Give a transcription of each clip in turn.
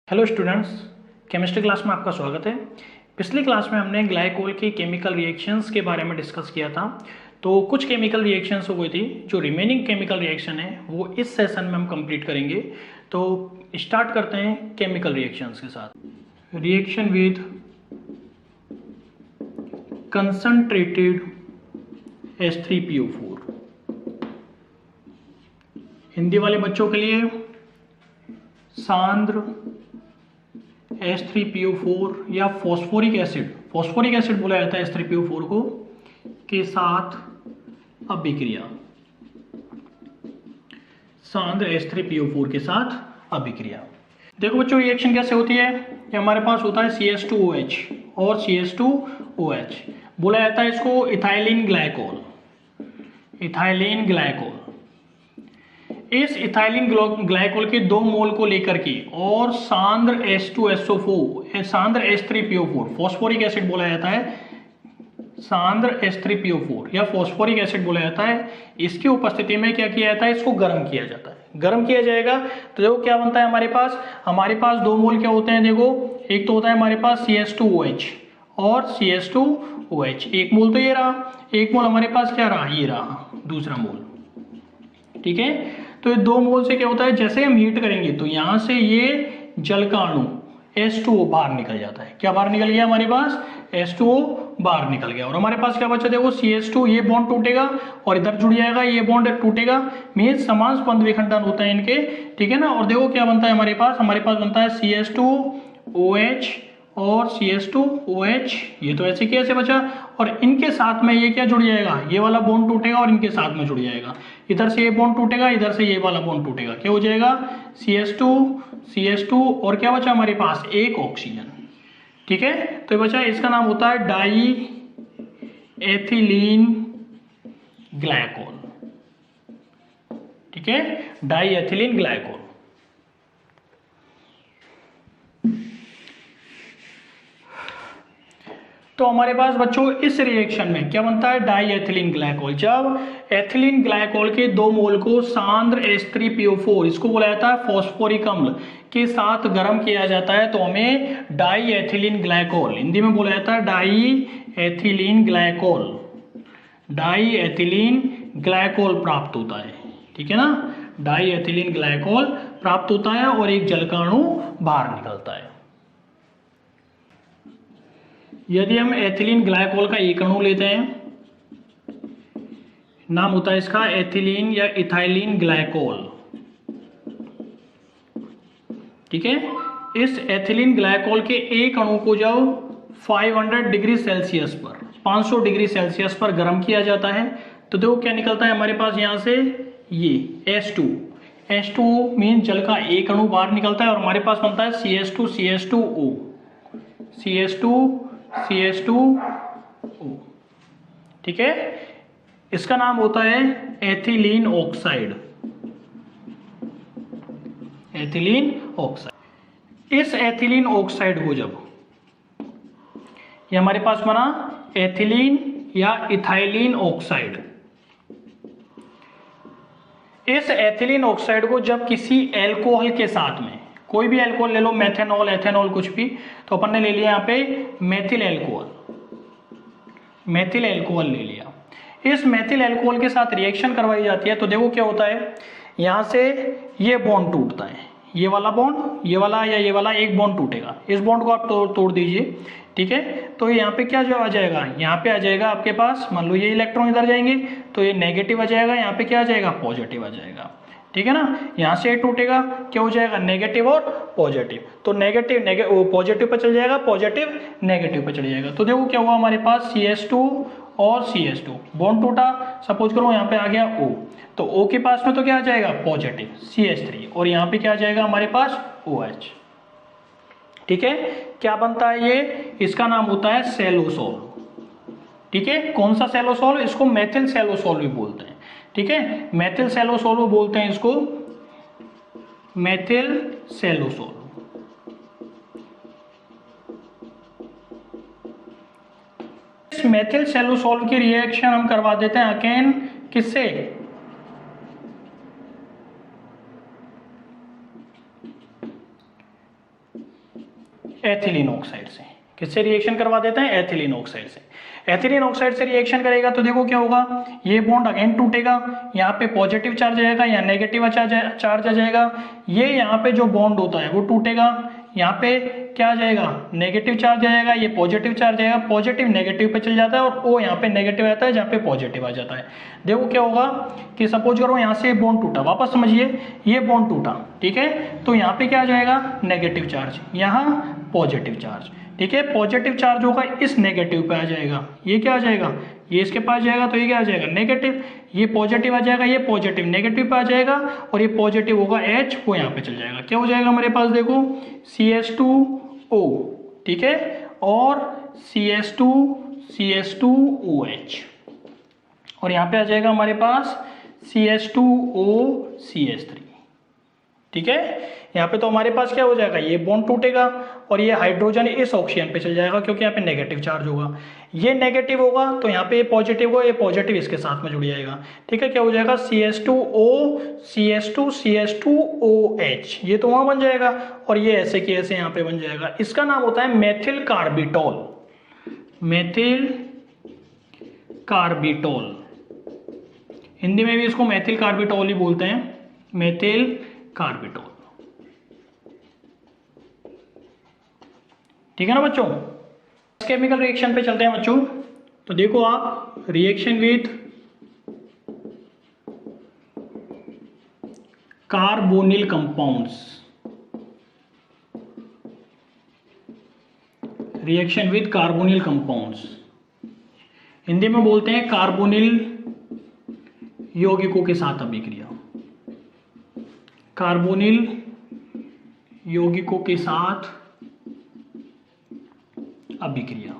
Hello students, chemistry class में आपका स्वागत है। पिछली क्लास में हमने ग्लाइकोल की केमिकल रिएक्शंस के बारे में डिस्कस किया था। तो कुछ केमिकल रिएक्शंस हो गई थी, जो रिमेनिंग केमिकल रिएक्शन है वो इस सेशन में हम कंप्लीट करेंगे। तो स्टार्ट करते हैं केमिकल रिएक्शंस के साथ। Reaction with concentrated H3PO4। Hindi वाले बच्चों के लिए सांद्र H3PO4 या फॉस्फोरिक एसिड बोला जाता है H3PO4 को, के साथ अभिक्रिया। सांद्र H3PO4 के साथ अभिक्रिया। देखो बच्चों, रिएक्शन कैसे होती है। ये हमारे पास होता है CH2OH और CH2OH। बोला जाता है इसको इथाइलिन ग्लाइकोल। इस इथाइलिन ग्लाइकोल के 2 मोल को लेकर के और सांद्र H2SO4 सांद्र H3PO4 फॉस्फोरिक एसिड बोला जाता है, सांद्र H3PO4 या फॉस्फोरिक एसिड बोला जाता है। इसकी उपस्थिति में क्या किया जाता है, इसको गर्म किया जाता है। गर्म किया जाएगा तो देखो क्या बनता है हमारे पास 2 मोल क्या होते हैं। देखो, एक तो होता है हमारे पास CH2OH और CH2OH। एक मोल तो ये रहा, एक मोल हमारे पास क्या रहा, ये रहा दूसरा मोल। ठीक है, तो ये 2 मोल से क्या होता है, जैसे हम हीट करेंगे तो यहां से ये जल का अणु H2O बाहर निकल जाता है। क्या बाहर निकल गया हमारे पास, H2O बाहर निकल गया। और हमारे पास क्या बचा, देखो CH2, ये बॉन्ड टूटेगा और इधर जुड़ जाएगा, ये बॉन्ड टूटेगा। मीन्स समान स्पंद विखंडन होता है इनके। ठीक है ना। और देखो क्या बनता है हमारे पास बनता है CH2OH और CH2OH। ये तो ऐसे कैसे बचा, और इनके साथ में ये क्या जुड़ जाएगा, ये वाला बॉन्ड टूटेगा और इनके साथ में जुड़ जाएगा। इधर से ये बॉन्ड टूटेगा, इधर से ये वाला बॉन्ड टूटेगा, क्या हो जाएगा CH2 और क्या बचा हमारे पास, एक ऑक्सीजन। ठीक है, तो ये बचा, इसका नाम होता है डाई एथिलीन ग्लाइकोल। ठीक है, डाई एथिलीन ग्लाइकोल। तो हमारे पास बच्चों इस रिएक्शन में क्या बनता है, डाई एथिलीन ग्लाइकोल। जब एथिलीन ग्लाइकोल के 2 मोल को सांद्र H3PO4, इसको बोला जाता है फॉस्फोरिक अम्ल, के साथ गर्म किया जाता है तो हमें डाई एथिलीन ग्लाइकोल, हिंदी में बोला जाता है डाई एथिलीन ग्लाइकोल प्राप्त होता है। ठीक है ना, डाई एथिलीन ग्लाइकोल प्राप्त होता है और एक जल का अणु बाहर निकलता है। यदि हम एथिलीन ग्लाइकोल का एक अणु लेते हैं, नाम होता है इसका एथिलीन या इथाइलिन ग्लाइकोल। ठीक है, इस एथिलीन ग्लाइकोल के एक अणु को जब 500 डिग्री सेल्सियस पर 500 डिग्री सेल्सियस पर गर्म किया जाता है तो देखो क्या निकलता है हमारे पास, यहां से ये H2O मीन जल का एक अणु बाहर निकलता है और हमारे पास बनता है CH2O। ठीक है, इसका नाम होता है एथिलीन ऑक्साइड। इस एथिलीन ऑक्साइड को जब ये हमारे पास बना एथिलीन या इथाइलिन ऑक्साइड, इस एथिलीन ऑक्साइड को जब किसी एल्कोहल के साथ में, कोई भी एल्कोहल ले लो, मेथेनॉल, एथेनॉल, कुछ भी, तो अपन ने ले लिया यहाँ पे मेथिल एल्कोहल ले लिया। इस मेथिल एल्कोहल के साथ रिएक्शन करवाई जाती है तो देखो क्या होता है, यहां से ये बॉन्ड टूटता है, ये वाला बॉन्ड, ये वाला या ये वाला एक बॉन्ड टूटेगा। इस बॉन्ड को आप तोड़ दीजिए। ठीक है, तो यहाँ पे क्या जो आ जाएगा, यहाँ पे आ जाएगा आपके पास, मान लो ये इलेक्ट्रॉन इधर जाएंगे तो ये नेगेटिव आ जाएगा, यहाँ पे क्या आ जाएगा, पॉजिटिव आ जाएगा। ठीक है ना, यहां से टूटेगा, क्या हो जाएगा, नेगेटिव और पॉजिटिव। तो नेगेटिव पॉजिटिव पर चल जाएगा, पॉजिटिव नेगेटिव पर चल जाएगा। तो देखो क्या हुआ हमारे पास, CH2 और CH2 बॉन्ड टूटा, सपोज करो यहाँ पे आ गया O, तो O के पास में तो क्या आ जाएगा, पॉजिटिव CH3, और यहाँ पे क्या आ जाएगा हमारे पास OH। ठीक है, क्या बनता है ये, इसका नाम होता है सेलोसोल। ठीक है, कौन सा सेलोसोल, इसको मेथिल सेलोसोल भी बोलते हैं। ठीक है, मेथिल सेलोसोल बोलते हैं इसको, मेथिल सेलोसोल। इस मेथिल सेलोसोल की रिएक्शन हम करवा देते हैं अगेन किससे, एथिलीन ऑक्साइड से। किससे रिएक्शन करवा देते हैं? एथिलीन ऑक्साइड से। एथिलीन ऑक्साइड से रिएक्शन करेगा तो देखो क्या होगा, ये बॉन्ड अगेन टूटेगा, यहाँ पे पॉजिटिव चार्ज आएगा, यहाँ नेगेटिव चार्ज आ जाएगा, ये यहाँ पे जो बॉन्ड होता है वो टूटेगा, यहाँ पे क्या आ जाएगा, नेगेटिव चार्ज आएगा, ये पॉजिटिव चार्ज आएगा, पॉजिटिव नेगेटिव पे चल जाता है और वो यहाँ पे नेगेटिव आता है जहाँ पे पॉजिटिव आ जाता है। देखो क्या होगा कि सपोज करो यहाँ से बॉन्ड टूटा, वापस समझिए, ये बॉन्ड टूटा, ठीक है, तो यहाँ पे क्या आ जाएगा, नेगेटिव चार्ज, यहाँ पॉजिटिव चार्ज, ठीक है, पॉजिटिव चार्ज होगा इस नेगेटिव पे आ जाएगा, ये क्या आ जाएगा, ये इसके पास जाएगा तो ये क्या आ जाएगा, नेगेटिव, ये पॉजिटिव आ जाएगा, ये पॉजिटिव नेगेटिव पे आ जाएगा और ये पॉजिटिव होगा H, वो यहाँ पे चल जाएगा, क्या हो जाएगा हमारे पास, देखो CH2O, ठीक है, और CH2OH, और यहाँ पे आ जाएगा हमारे पास CH2OCH3, ठीक है। यहाँ पे तो हमारे पास क्या हो जाएगा, ये बॉन्ड टूटेगा और ये हाइड्रोजन इस ऑक्सीजन पे चल जाएगा क्योंकि यहाँ पे नेगेटिव चार्ज होगा, ये नेगेटिव होगा तो यहाँ पे ये पॉजिटिव होगा, ये पॉजिटिव इसके साथ में जुड़ जाएगा, ठीक है, क्या हो जाएगा, CH2O CH2OH, ये तो वहां बन जाएगा और ये ऐसे की ऐसे यहाँ पे बन जाएगा। इसका नाम होता है मेथिल कार्बिटोल, मेथिल कार्बिटोल, हिंदी में भी इसको मेथिल कार्बिटोल ही बोलते हैं, मेथिल कार्बिटोल, ठीक है ना बच्चों। केमिकल रिएक्शन पे चलते हैं बच्चों। तो देखो आप, reaction with carbonyl compounds, reaction with carbonyl compounds, Hindi में बोलते हैं कार्बोनिल यौगिकों के साथ अभिक्रिया, कार्बोनिल यौगिकों के साथ अभिक्रिया।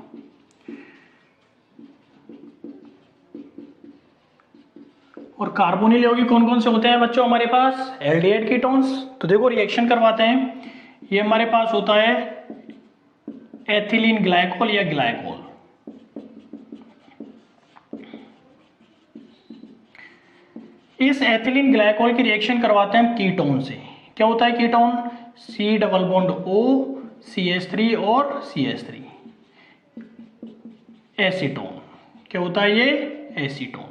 और कार्बोनिल यौगिक कौन कौन से होते हैं बच्चों हमारे पास, एल्डिहाइड कीटोन्स। तो देखो रिएक्शन करवाते हैं, ये हमारे पास होता है एथिलीन ग्लाइकोल या ग्लाइकोल, इस एथिलीन ग्लाइकोल की रिएक्शन करवाते हैं हम कीटोन से। क्या होता है ketone, C double bond O CH3 और CH3, एसीटोन, क्या होता है ये, एसीटोन,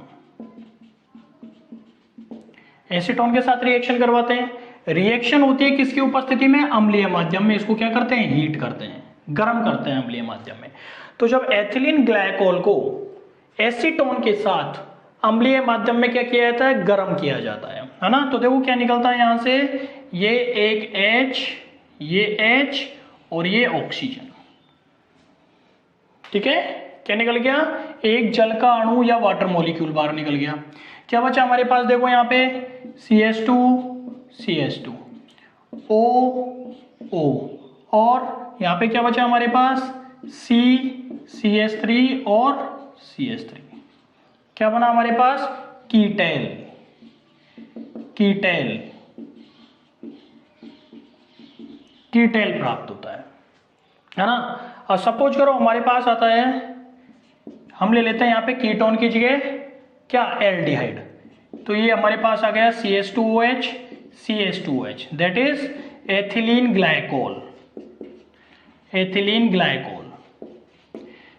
एसीटोन के साथ रिएक्शन करवाते हैं। रिएक्शन होती है किसकी उपस्थिति में, अम्लीय माध्यम में, इसको क्या करते हैं, हीट करते हैं, गर्म करते हैं अम्लीय माध्यम में। तो जब एथिलीन ग्लाइकोल को एसीटोन के साथ अम्लीय माध्यम में क्या किया जाता है, गर्म किया जाता है ना, तो देखो क्या निकलता है यहां से, ये एक H, ये H और ये ऑक्सीजन, ठीक है, क्या निकल गया, एक जल का अणु या वाटर मॉलिक्यूल बाहर निकल गया। क्या बचा हमारे पास, देखो यहाँ पे CH2 CH2 O और यहाँ पे क्या बचा हमारे पास, C CH3 और CH3, क्या बना हमारे पास, कीटेल, कीटेल, कीटेल प्राप्त होता है ना। और सपोज करो हमारे पास आता है, हम ले लेते हैं यहाँ पे कीटोन की जगह क्या, एल्डिहाइड, तो ये हमारे पास आ गया CH2OH CH2OH, that is ethylene glycol, ethylene glycol,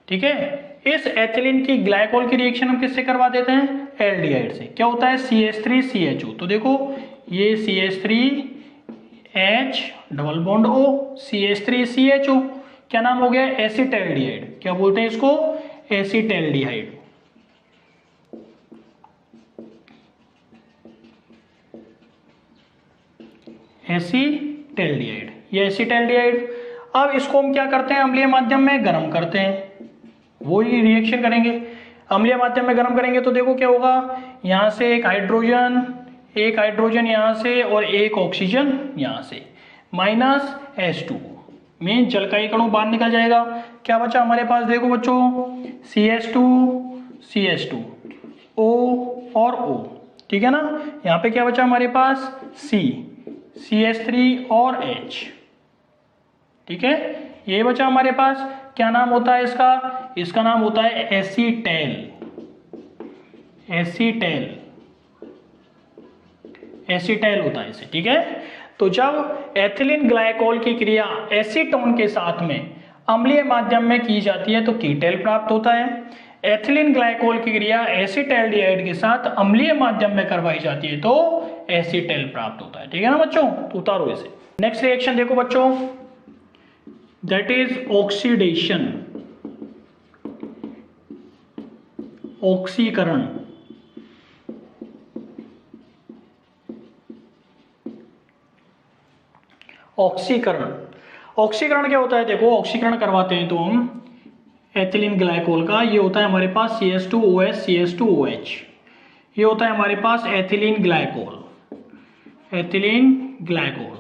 ठीक है। इस एथिलीन की ग्लाइकोल की रिएक्शन हम किससे करवा देते हैं, एल्डिहाइड से। क्या होता है, CH3CHO, तो देखो ये CH3H double bond O CH3CHO, क्या नाम हो गया, एसिटैल्डिहाइड, क्या बोलते हैं इसको, एसिटैल्डिहाइड, एसिटैल्डिहाइड, ये एसिटैल्डिहाइड। अब इसको हम क्या करते हैं, अम्लीय माध्यम में गर्म करते हैं, वही रिएक्शन करेंगे, अम्लीय माध्यम में गर्म करेंगे तो देखो क्या होगा, यहां से एक हाइड्रोजन यहां से और एक ऑक्सीजन यहां से, माइनस H2 मीन जल का एक अणु बाहर निकल जाएगा। क्या बचा हमारे पास, देखो बच्चों CH2 O और O, ठीक है ना, यहाँ पे क्या बचा हमारे पास, CH3 और H, ठीक है, ये बचा हमारे पास। क्या नाम होता है इसका, इसका नाम होता है एसीटेल, एसीटेल, एसीटेल होता है इसे, ठीक है। तो जब एथिलीन ग्लाइकोल की क्रिया एसीटोन के साथ में अम्लीय माध्यम में की जाती है तो कीटल प्राप्त होता है। एथिलीन ग्लाइकोल की क्रिया एसिटाल्डिहाइड के साथ अम्लीय माध्यम में करवाई जाती है तो एसीटेल प्राप्त होता है। ठीक है ना बच्चों, तो उतारो इसे। नेक्स्ट रिएक्शन देखो बच्चों, दैट इज ऑक्सीडेशन, ऑक्सीकरण। ऑक्सीकरण, ऑक्सीकरण क्या होता है? देखो ऑक्सीकरण करवाते हैं तो हम एथिलीन ग्लाइकोल का, ये होता है हमारे पास CH2OH CH2OH, ये होता है हमारे पास ethylene glycol, ethylene glycol.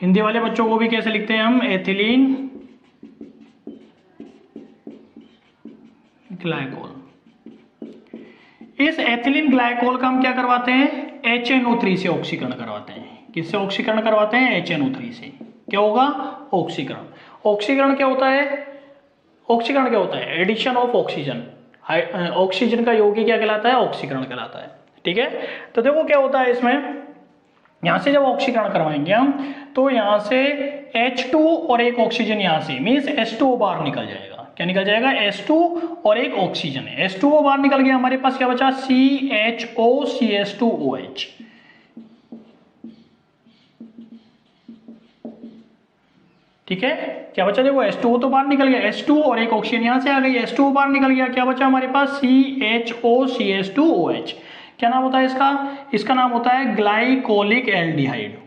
Hindi वाले बच्चों को भी कैसे लिखते हैं हम? Ethylene glycol. इस एथिलीन ग्लाइकोल का हम क्या करवाते हैं? HNO3 से ऑक्सीकरण करवाते हैं। किससे ऑक्सीकरण करवाते हैं? HNO3 से। क्या होगा? ऑक्सीकरण। ऑक्सीकरण क्या होता है? ऑक्सीकरण क्या होता है? Addition of oxygen. ऑक्सीजन का यौगिक क्या कहलाता है? ऑक्सीकरण कहलाता है। ठीक है, तो देखो क्या होता है इसमें, यहां से जब ऑक्सीकरण करवाएंगे हम तो यहां से H2 और एक ऑक्सीजन यहां से मींस H2O बाहर निकल जाएगा। क्या निकल जाएगा? H2 और एक ऑक्सीजन है, H2O बाहर निकल गया, हमारे पास क्या बचा? CHO CH2OH। ठीक है, क्या बचा? देखो H2O तो बाहर निकल गया, H2 और एक ऑक्सीजन यहां से आ गई, H2O बाहर निकल गया, क्या बचा हमारे पास? CHO CH2OH। क्या नाम होता है इसका? इसका नाम होता है glycolic aldehyde,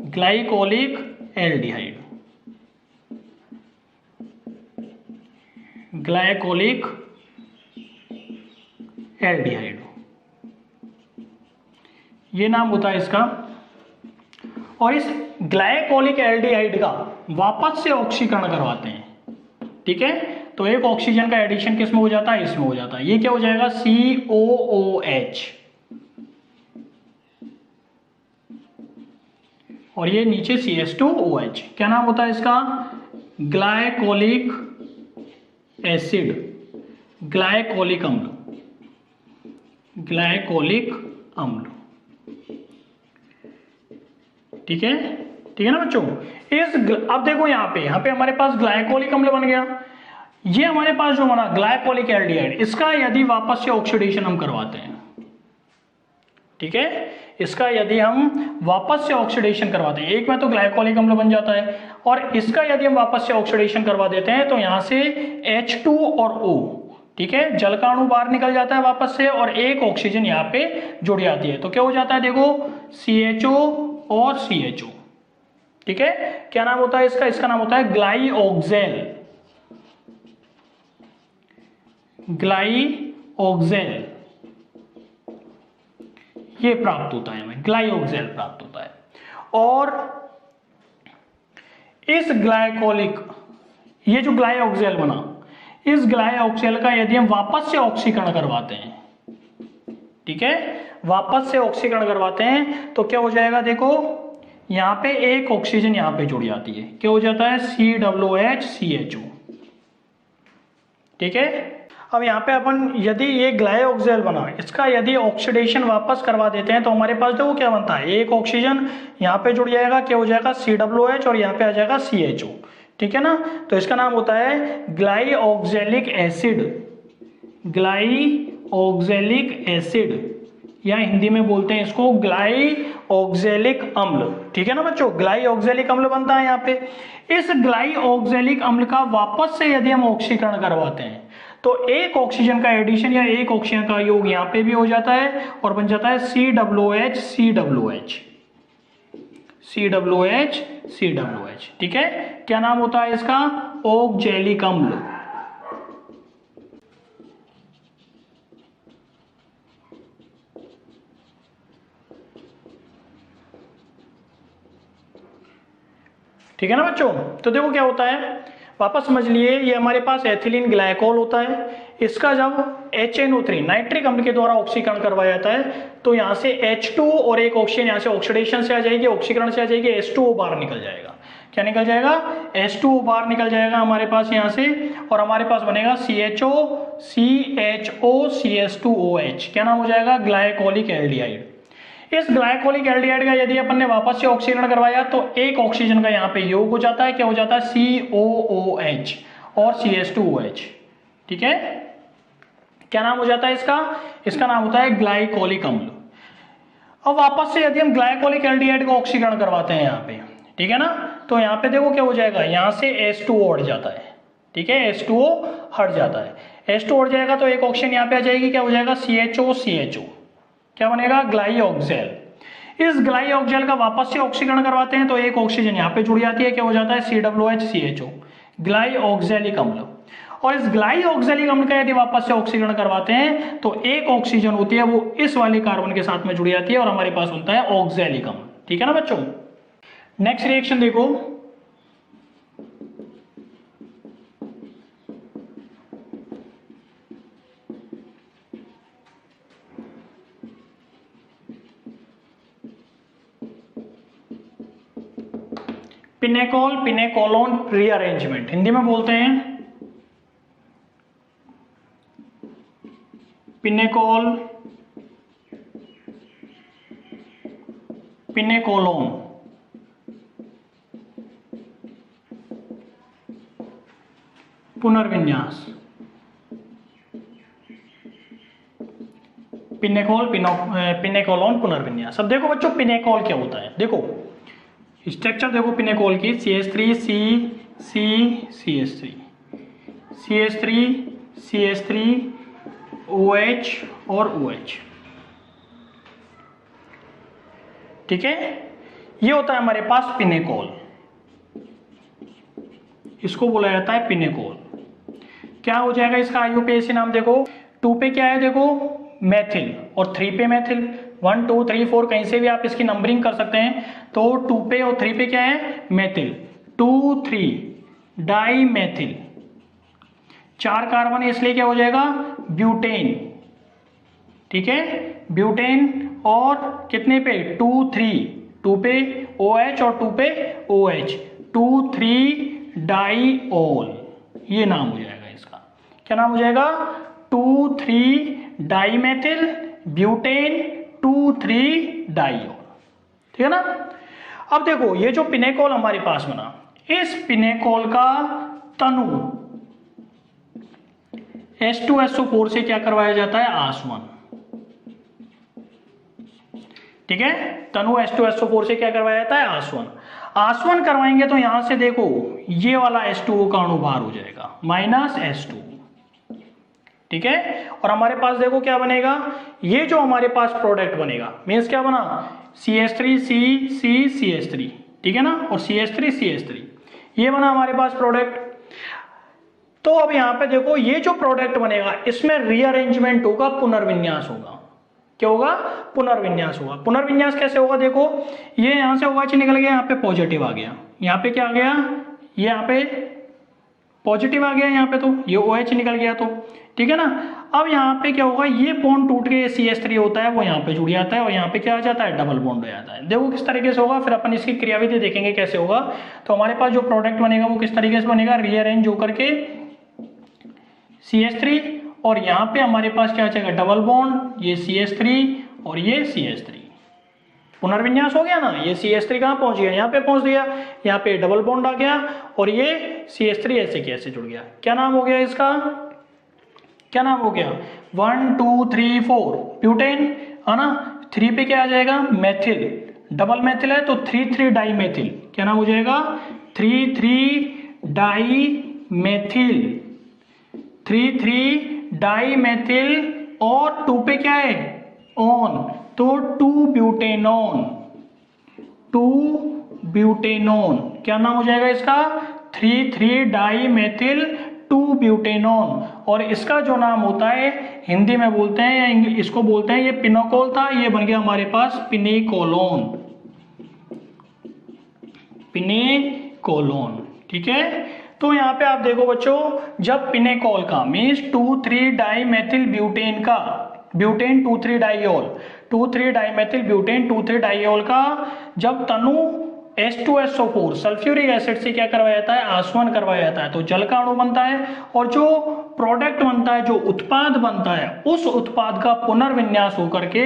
glycolic aldehyde, glycolic aldehyde, ये नाम होता है इसका। और इस ग्लाइकोलिक एल्डिहाइड का वापस से ऑक्सीकरण करवाते हैं। ठीक है, तो एक ऑक्सीजन का एडिशन किसमें हो जाता है? इसमें हो जाता है। ये क्या हो जाएगा? COOH, और ये नीचे CH2OH। क्या नाम होता है इसका? ग्लाइकोलिक एसिड, ग्लाइकोलिक अम्ल, ग्लाइकोलिक अम्ल। ठीक है, ठीक है ना बच्चों। अब देखो यहाँ पे हमारे पास ग्लाइकोलिक अम्ल बन गया। ये हमारे पास जो बना ग्लाइकोलिक एल्डिहाइड, इसका यदि वापस से ऑक्सीडेशन हम करवाते हैं, ठीक है, इसका यदि हम वापस से ऑक्सीडेशन करवाते हैं, एक में तो ग्लाइकोलिक अम्ल बन जाता है, और इसका यदि हम वापस से ऑक्सीडेशन करवा देते हैं तो यहां से H2 और O, ठीक है, जल का अणु बाहर निकल जाता है वापस से, और एक ऑक्सीजन यहाँ पे जुड़ जाती है, तो क्या हो जाता है? देखो CHO और CHO। ठीक है, क्या नाम होता है इसका? इसका नाम होता है ग्लाइओक्सेल, ग्लाइओक्सेल। ये प्राप्त होता है हमें, ग्लाइओक्सेल प्राप्त होता है। और इस ग्लाइकोलिक, ये जो ग्लाइओक्सेल बना, इस ग्लाइओक्सेल का यदि हम वापस से ऑक्सीकरण करवाते हैं, ठीक है, वापस से ऑक्सीकरण करवाते हैं तो क्या हो जाएगा? देखो यहां पे एक ऑक्सीजन यहां पे जुड़ जाती है, क्या हो जाता है? COOH CHO। ठीक है, अब यहाँ पे अपन यदि ये ग्लाइओक्सेल बना, इसका यदि ऑक्सीडेशन वापस करवा देते हैं तो हमारे पास देखो क्या बनता है? एक ऑक्सीजन यहाँ पे जुड़ जाएगा, क्या हो जाएगा? COOH, और यहाँ पे आ जाएगा CHO। ठीक है ना, तो इसका नाम होता है ग्लाइओक्सेलिक एसिड, ग्लाइओक्सेलिक एसिड, या हिंदी में बोलते हैं इसको ग्लाइओक्सेलिक अम्ल। ठीक है ना बच्चों, ग्लाइओक्सेलिक अम्ल बनता है यहाँ पे। इस ग्लाइओक्सेलिक अम्ल का वापस से यदि हम ऑक्सीकरण करवाते हैं तो एक ऑक्सीजन का एडिशन या एक ऑक्सीजन का योग यहाँ पे भी हो जाता है और बन जाता है COOH COOH, COOH COOH। ठीक है, क्या नाम होता है इसका? ऑक्जेलिक अम्ल। ठीक है ना बच्चों, तो देखो क्या होता है, वापस समझ लिए, ये हमारे पास एथिलीन ग्लाइकोल होता है, इसका जब HNO3 नाइट्रिक अम्ल के द्वारा ऑक्सीकरण करवाया जाता है तो यहाँ से H2 और एक ऑक्सीजन यहाँ से ऑक्सीडेशन से आ जाएगी, ऑक्सीकरण से आ जाएगी, H2O बाहर निकल जाएगा। क्या निकल जाएगा? H2O बाहर निकल जाएगा हमारे पास यहाँ से, और हमारे पास बनेगा CHO CHO CH2OH। क्या नाम हो जाएगा? Glycolic aldehyde. इस ग्लाइकोलिक एल्डिहाइड का यदि अपन ने वापस से ऑक्सीकरण करवाया तो एक ऑक्सीजन का यहाँ पे योग हो जाता है, क्या हो जाता है, COOH और CH2OH। ठीक है, क्या नाम हो जाता है इसका, इसका नाम होता है ग्लाइकोलिक अम्ल। अब वापस से यदि हम ग्लाइकोलिक एल्डिहाइड का ऑक्सीकरण करवाते हैं यहाँ पे, ठीक है ना, तो यहाँ पे देखो क्या हो जाएगा, यहाँ से H2O हट जाता है। ठीक है, H2O हट जाता है, H2O हट जाएगा तो एक ऑक्सीजन यहाँ पे आ जाएगी, क्या हो जाएगा, CHO, क्या बनेगा, ग्लाइऑक्जेल। इस ग्लाइऑक्जेल का वापस से ऑक्सीकरण करवाते हैं तो एक ऑक्सीजन यहाँ पे जुड़ जाती है, क्या हो जाता है, COOH, ग्लाइऑक्जेलिक अम्ल। और इस ग्लाइऑक्जेलिक अम्ल का यदि वापस से ऑक्सीकरण करवाते हैं तो एक ऑक्सीजन होती है वो इस वाले कार्बन के साथ में जुड़ जाती है और हमारे पास होता है ऑक्जेलिक अम्ल। ठीक है ना बच्चों। नेक्स्ट रिएक्शन देखो, पिनेकोल पिनेकोलोन रीअरेंजमेंट, हिंदी में बोलते हैं पिनेकोल पिनेकोलोन पुनर्विन्यास, पिनेकोलोन पुनर्विन्यास। अब देखो बच्चों पिनेकोल क्या होता है, देखो स्ट्रक्चर देखो पिनेकोल की, CH3 CH3 CH3 OH और OH। ठीक है, ये होता है हमारे पास पिनेकोल, इसको बोला जाता है पिनेकोल। क्या हो जाएगा इसका IUPAC नाम, देखो 2 पे क्या है, देखो मेथिल, और 3 पे मेथिल, 1 2 3 4 कहीं से भी आप इसकी नंबरिंग कर सकते हैं। तो 2 पे और 3 पे क्या है, मेथिल, 2 3 डाई मेथिल, 4 कार्बन है इसलिए क्या हो जाएगा, ब्यूटेन। ठीक है, ब्यूटेन, और कितने पे, 2 3, 2 पे OH और 2 पे OH, 2 3 डाईओल, ये नाम हो जाएगा इसका, क्या नाम हो जाएगा, 2 3 डाईमेथिल ब्यूटेन 2 3 डाईओल। ठीक है ना। अब देखो ये जो पिनेकोल हमारे पास बना, इस पिनेकोल का तनु H2SO4 से क्या करवाया जाता है, आसवन। ठीक है, तनु H2SO4 से क्या करवाया जाता है, आसवन। आसवन करवाएंगे तो यहां से देखो ये वाला H2O का अणु बाहर हो जाएगा, -H2। ठीक है, और हमारे पास देखो क्या बनेगा, ये जो हमारे पास प्रोडक्ट बनेगा मीन्स क्या बना, CH3CCCH3, ठीक है ना, और CH3CH3, ये बना हमारे पास प्रोडक्ट। तो अब यहां पे देखो ये जो प्रोडक्ट बनेगा इसमें रीअरेंजमेंट होगा, पुनर्विन्यास होगा। क्या होगा, पुनर्विन्यास होगा। पुनर्विन्यास कैसे होगा, देखो ये यहां से OH निकल गया, यहाँ पे पॉजिटिव आ गया, यहाँ पे क्या आ गया, ये यहाँ पे पॉजिटिव आ गया, यहाँ पे तो ये OH निकल गया, तो ठीक है ना। अब यहाँ पे क्या होगा, ये बॉन्ड टूट के CH3 होता है वो यहाँ पे जुड़ जाता है और यहाँ पे क्या आ जाता है, डबल बॉन्ड हो जाता है। देखो किस तरीके से होगा, फिर अपन इसकी क्रियाविधि देखेंगे कैसे होगा। तो हमारे पास जो प्रोडक्ट बनेगा वो किस तरीके से बनेगा, रीअरेंज होकर के CH3, और यहाँ पे हमारे पास क्या आ जाएगा, डबल बॉन्ड, ये CH3 और ये CH3, पुनर्विन्यास हो गया ना। ये CH3 कहाँ पहुंच गया, यहाँ पे पहुंच गया, यहाँ पे डबल बॉन्ड आ गया और ये CH3 ऐसे कैसे जुड़ गया। क्या नाम हो गया इसका, क्या नाम हो गया, 1 2 3 4 ब्यूटेन, है ना। 3 पे क्या आ जाएगा, मेथिल, डबल मेथिल है तो 3 3 डाई मेथिल, क्या नाम हो जाएगा, 3 3 डाई मेथिल, 3 3 डाई मेथिल, और 2 पे क्या है, ऑन, तो 2 ब्यूटेनॉन, 2 ब्यूटेनॉन, क्या नाम हो जाएगा इसका, 3 3 डाई मेथिल 2 ब्यूटेनॉन। और इसका जो नाम होता है हिंदी में बोलते हैं या इसको बोलते हैं, ये पिनोकोल था, ये बन गया हमारे पास पिनेकोलोन, पिनेकोलोन। ठीक है, तो यहाँ पे आप देखो बच्चों, जब पिनेकोल का मीन्स 2 3 डाई मेथिल ब्यूटेन का, butane 2 3 diol, 2 3 dimethyl butane 2 3 diol का जब तनु H2SO4 सल्फ्यूरिक एसिड से क्या करवाया जाता है, आसवन करवाया जाता है, तो जल का अणु बनता है और जो प्रोडक्ट बनता है, जो उत्पाद बनता है, उस उत्पाद का पुनर्विन्यास होकर के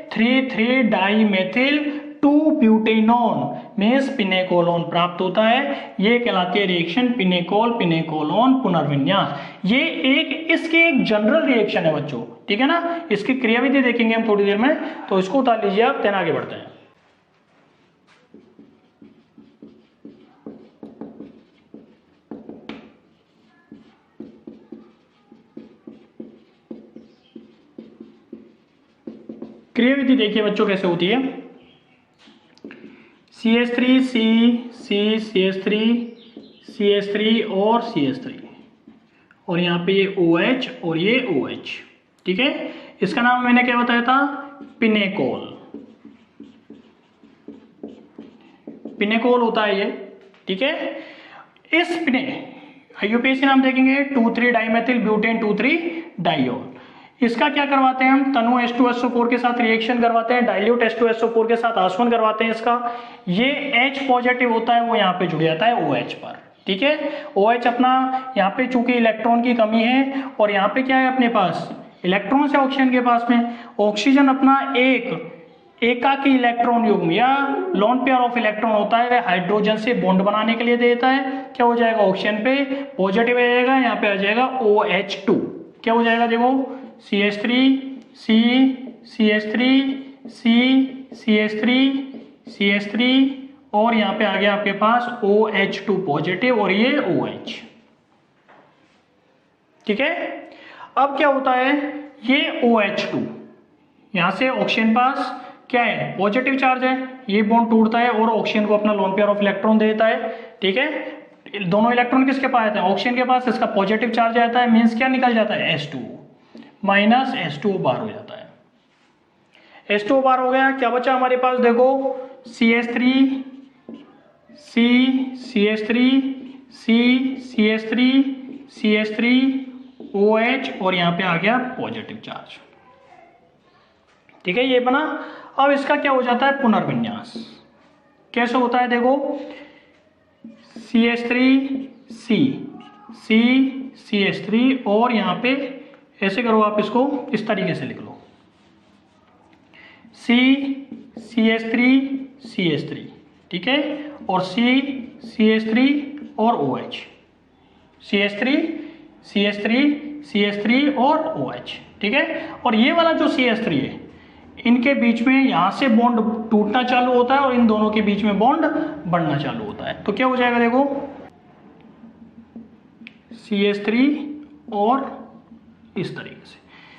3,3 डाइमेथिल 2-ब्यूटेनॉन मीन्स पिनेकोलोन प्राप्त होता है। ये कहलाती है रिएक्शन पिनेकोल पिनेकोलोन पुनर्विन्यास। ये इसकी एक जनरल रिएक्शन है बच्चों, ठीक है ना। इसकी क्रियाविधि देखेंगे हम थोड़ी देर में, तो इसको उतार लीजिए आप, देन आगे बढ़ते हैं। क्रियाविधि देखिए बच्चों कैसे होती है। CH3 C CH3 CH3 और CH3 और यहाँ पे ये OH और ये OH, ठीक है। इसका नाम मैंने क्या बताया था, पिनेकोल। पिनेकोल होता है ये, ठीक है। इस IUPAC नाम देखेंगे 2,3 डाइमेथिल ब्यूटेन 2,3 डाइऑल। इसका क्या करवाते हैं हम, तनु H2SO4 के साथ रिएक्शन करवाते हैं, डाइल्यूट H2SO4 के साथ आसवन करवाते हैं इसका। ये H पॉजिटिव होता है, वो यहाँ पे जुड़ जाता है OH पर, ठीक है। OH अपना यहाँ पे चूंकि इलेक्ट्रॉन की कमी है और यहाँ पे क्या है अपने पास इलेक्ट्रॉन से ऑक्सीजन के पास में, ऑक्सीजन अपना एकाकी इलेक्ट्रॉन युग्म या लोन पेयर ऑफ इलेक्ट्रॉन होता है, वह हाइड्रोजन से बॉन्ड बनाने के लिए देता है। क्या हो जाएगा, ऑक्सीजन पे पॉजिटिव आ जाएगा, यहाँ पे आ जाएगा OH2। क्या हो जाएगा देखो, CH3 C CH3 C CH3 CH3 और यहाँ पे आ गया आपके पास OH2 पॉजिटिव और ये OH, ठीक है। अब क्या होता है, ये OH2 यहाँ से ऑक्सीजन पास क्या है, पॉजिटिव चार्ज है, ये बॉन्ड टूटता है और ऑक्सीजन को अपना लोन पेयर ऑफ इलेक्ट्रॉन देता है, ठीक है। दोनों इलेक्ट्रॉन किसके पास आते हैं, ऑक्सीजन के पास, इसका पॉजिटिव चार्ज आता है, मीन्स क्या निकल जाता है, H2 माइनस H2O बार हो जाता है। H2O बार हो गया, क्या बचा हमारे पास देखो, CH3 C CH3 C CH3 CH3 OH और यहाँ पे आ गया पॉजिटिव चार्ज, ठीक है, ये बना। अब इसका क्या हो जाता है, पुनर्विन्यास कैसे होता है देखो, CH3 C C CH3 और यहाँ पे ऐसे करो आप, इसको इस तरीके से लिख लो, C CH3 CH3, ठीक है, और C CH3 और OH, CH3 CH3 CH3 और OH, ठीक है। और ये वाला जो CH3 है, इनके बीच में यहाँ से बॉन्ड टूटना चालू होता है और इन दोनों के बीच में बॉन्ड बढ़ना चालू होता है। तो क्या हो जाएगा देखो, CH3 और इस तरीके से,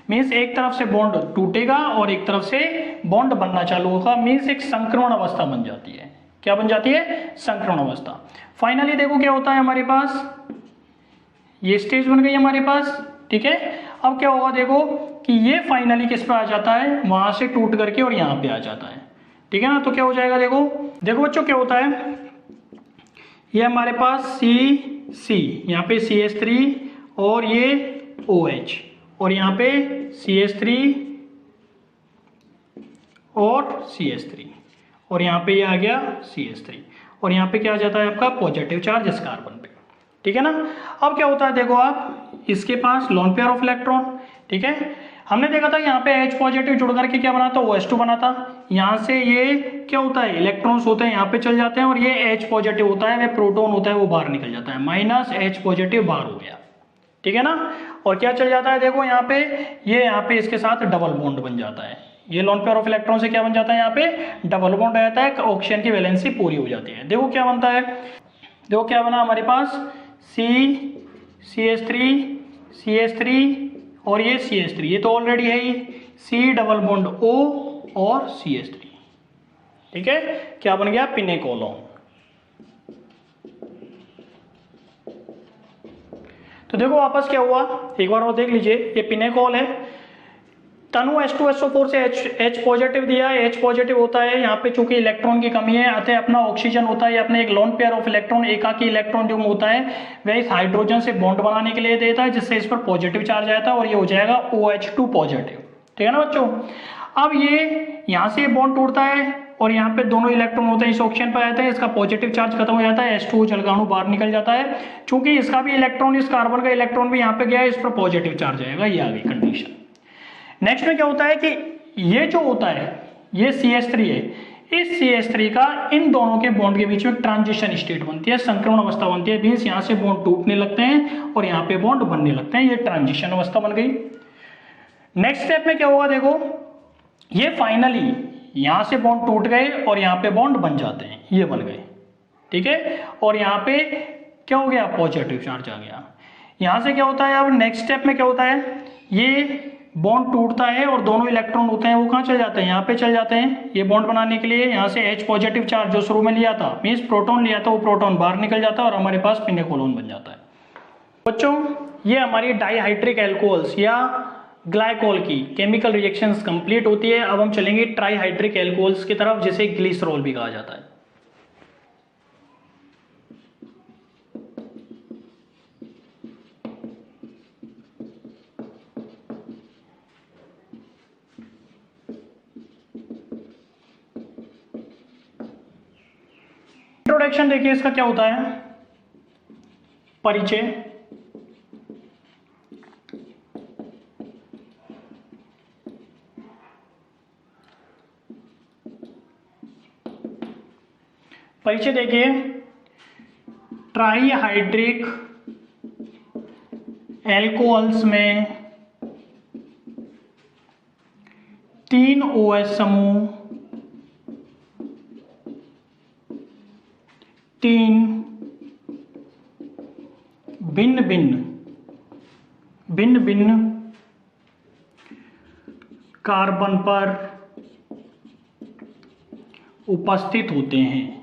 मीन्स एक तरफ से बॉन्ड टूटेगा और एक तरफ से बॉन्ड बनना चालू होगा, मीन्स एक संक्रमण अवस्था बन जाती है। क्या बन जाती है, संक्रमण अवस्था। फाइनली देखो क्या होता है हमारे पास, ये स्टेज बन गई हमारे पास, ठीक है। अब क्या होगा देखो कि ये फाइनली किस पे आ जाता है, वहां से टूट करके और यहाँ पे आ जाता है, ठीक है ना। तो क्या हो जाएगा देखो, देखो बच्चों क्या होता है, ये हमारे पास C यहाँ पे CH3 और ये OH और यहाँ पे CH3 और CH3 और यहाँ पे ये आ गया CH3 और यहाँ पे क्या आ जाता है आपका पॉजिटिव चार्ज इस कार्बन पे, ठीक है ना। अब क्या होता है देखो आप, इसके पास लोन पेयर ऑफ इलेक्ट्रॉन, ठीक है। हमने देखा था यहाँ पे H पॉजिटिव जुड़ करके क्या बनाता है, OH2 बनाता। यहाँ से ये क्या होता है, इलेक्ट्रॉन्स होते हैं यहाँ पे चल जाते हैं और ये H पॉजिटिव होता है, वह प्रोटॉन होता है वो बाहर निकल जाता है, माइनस H पॉजिटिव बाहर हो गया, ठीक है ना। और क्या चल जाता है देखो यहाँ पे, ये यहाँ पे इसके साथ डबल बॉन्ड बन जाता है, ये लोन पेयर ऑफ इलेक्ट्रॉन से क्या बन जाता है, यहाँ पे डबल बॉन्ड आ जाता है, ऑक्सीजन की वैलेंसी पूरी हो जाती है। देखो क्या बनता है, देखो क्या बना हमारे पास, CH3 और ये CH3, ये तो ऑलरेडी है ही, C डबल बॉन्ड O और CH3, ठीक है। क्या बन गया, पिनेकोलोन। तो देखो वापस क्या हुआ, एक बार और देख लीजिए, ये पिनेकोल है, तनु H2SO4 से H पॉजिटिव दिया है, H पॉजिटिव होता है, यहाँ पे चूंकि इलेक्ट्रॉन की कमी है, अतः अपना ऑक्सीजन होता है, अपने एक लोन पेयर ऑफ इलेक्ट्रॉन एकाकी इलेक्ट्रॉन जो होता है वह इस हाइड्रोजन से बॉन्ड बनाने के लिए देता है, जिससे इस पर पॉजिटिव चार्ज आता है और ये हो जाएगा OH2 पॉजिटिव, ठीक है ना बच्चों। अब ये यहाँ से बॉन्ड टूटता है और यहाँ पे दोनों इलेक्ट्रॉन होते हैं इस ऑक्सीजन पर आते हैं, इसका पॉजिटिव चार्ज खत्म हो जाता है, H2O जलगाणु बाहर निकल जाता है। चूंकि इसका भी इलेक्ट्रॉन, इस कार्बन का इलेक्ट्रॉन भी यहाँ पे गया है, इस पर पॉजिटिव चार्ज आएगा, ये आ गई कंडीशन। नेक्स्ट में क्या होता है कि ये जो होता है ये CH3 है, इस CH3 का इन दोनों के बॉन्ड के बीच में ट्रांजिशन स्टेट बनती है, संक्रमण अवस्था बनती है, मींस यहाँ से बॉन्ड टूटने लगते हैं और यहाँ पे बॉन्ड बनने लगते हैं, ये ट्रांजिशन अवस्था बन गई। नेक्स्ट स्टेप में क्या होगा, देखो ये फाइनली यहां से बॉन्ड टूट गए और यहाँ पे बॉन्ड बन जाते हैं, ये बन गए, ठीक है। और यहाँ पे क्या हो गया, पॉजिटिव चार्ज आ गया। यहां से क्या होता है, अब नेक्स्ट स्टेप में क्या होता है, ये बॉन्ड टूटता है और दोनों इलेक्ट्रॉन होते हैं वो कहाँ चल जाते हैं, यहाँ पे चल जाते हैं ये बॉन्ड बनाने के लिए। यहाँ से H पॉजिटिव चार्ज जो शुरू में लिया था, मीन्स प्रोटॉन लिया था, वो प्रोटॉन बाहर निकल जाता है और हमारे पास पिनेकोलोन बन जाता है। बच्चों ये हमारी डाईहाइड्रिक एल्कोहल्स या ग्लाइकोल की केमिकल रिएक्शंस कंप्लीट होती है। अब हम चलेंगे ट्राईहाइड्रिक एल्कोहल्स की तरफ, जिसे ग्लिसरॉल भी कहा जाता है। इंट्रोडक्शन देखिए इसका क्या होता है, परिचय, परिचय देखिए, ट्राईहाइड्रिक एल्कोहल्स में 3 OH समूह 3 भिन्न भिन्न कार्बन पर उपस्थित होते हैं।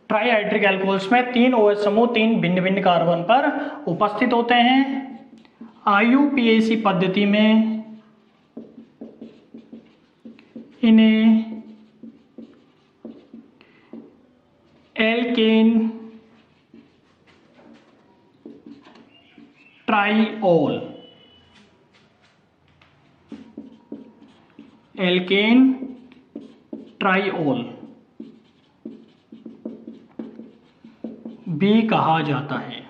ट्राईहाइड्रिक एल्कोहल्स में 3 OH समूह 3 भिन्न भिन्न कार्बन पर उपस्थित होते हैं। IUPAC पद्धति में इन्हें एल्केन ट्राईओल, एल्केन ट्राईओल भी कहा जाता है।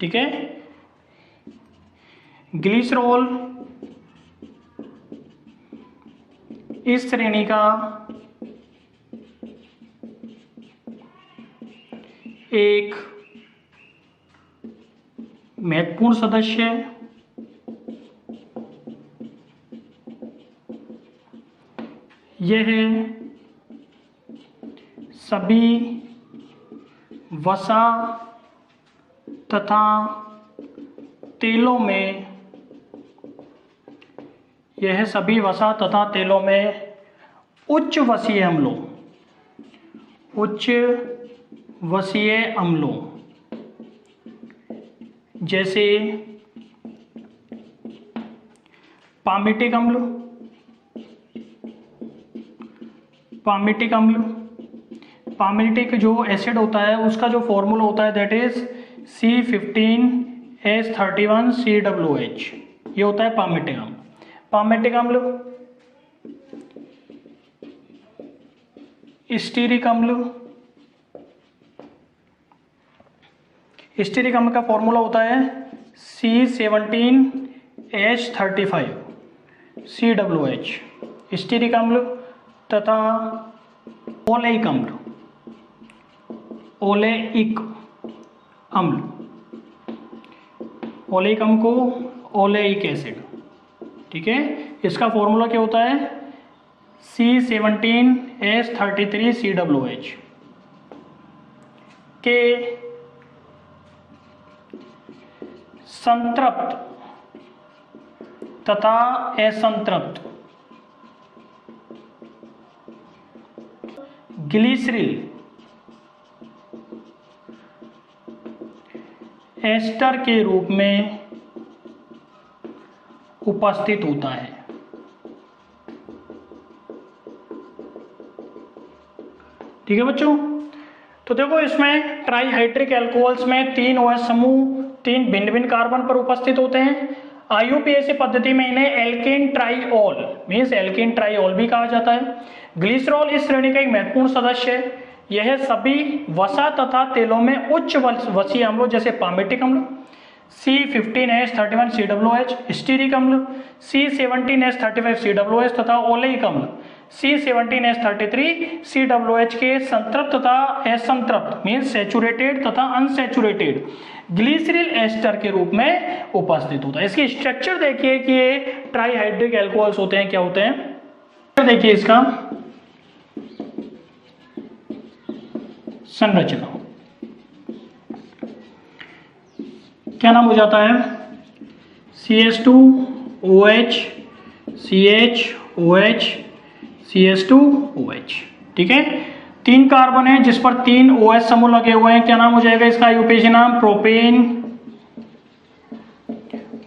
ठीक है, ग्लिसरॉल इस श्रेणी का एक महत्वपूर्ण सदस्य है। यह सभी वसा तथा तेलों में, यह सभी वसा तथा तेलों में उच्च वसीय अम्लों जैसे पामिटिक अम्ल, पामिटिक जो एसिड होता है उसका जो फॉर्मूला होता है दैट इज C15H31COOH, ये होता है पामिटिक अम्ल। पामिटिक अम्ल, स्टीरिक अम्ल, स्टीरिक अम्ल का फॉर्मूला होता है C17H35COOH, स्टीरिक अम्ल। तथा ओलेइक अम्ल, ओलेइक अम्ल को ओलेइक एसिड, ठीक है, इसका फॉर्मूला क्या होता है C17H33COOH के संतृप्त तथा असंतृप्त ग्लिसरील एस्टर के रूप में उपस्थित होता है। ठीक है बच्चों, तो देखो इसमें ट्राईहाइड्रिक एल्कोहल्स में 3 OH समूह 3 भिन्न भिन्न कार्बन पर उपस्थित होते हैं। IUPAC पद्धति में इन्हें एल्केन ट्राईऑल मीन्स एल्केन ट्राईऑल भी कहा जाता है। ग्लिसरॉल इस श्रेणी का एक महत्वपूर्ण सदस्य है। यह सभी वसा तथा तेलों में उच्च वसीय अम्लों जैसे पामेटिक अम्ल C15H31COOH, स्टीरिक अम्ल C17H35COOH तथा ओलेइक अम्ल C17H33COOH के संतृप्त तथा असंतृप्त मीन्स सैचुरेटेड तथा अनसैचुरेटेड ग्लिसरील एस्टर के रूप में उपस्थित होता है। इसकी स्ट्रक्चर देखिए कि ये ट्राईहाइड्रिक एल्कोहल्स होते हैं, क्या होते हैं, देखिए इसका संरचना क्या नाम हो जाता है, CH2OH CHOH CH2OH। ठीक है, 3 कार्बन है जिस पर 3 OH समूह लगे हुए हैं। क्या नाम हो जाएगा इसका IUPAC नाम, प्रोपेन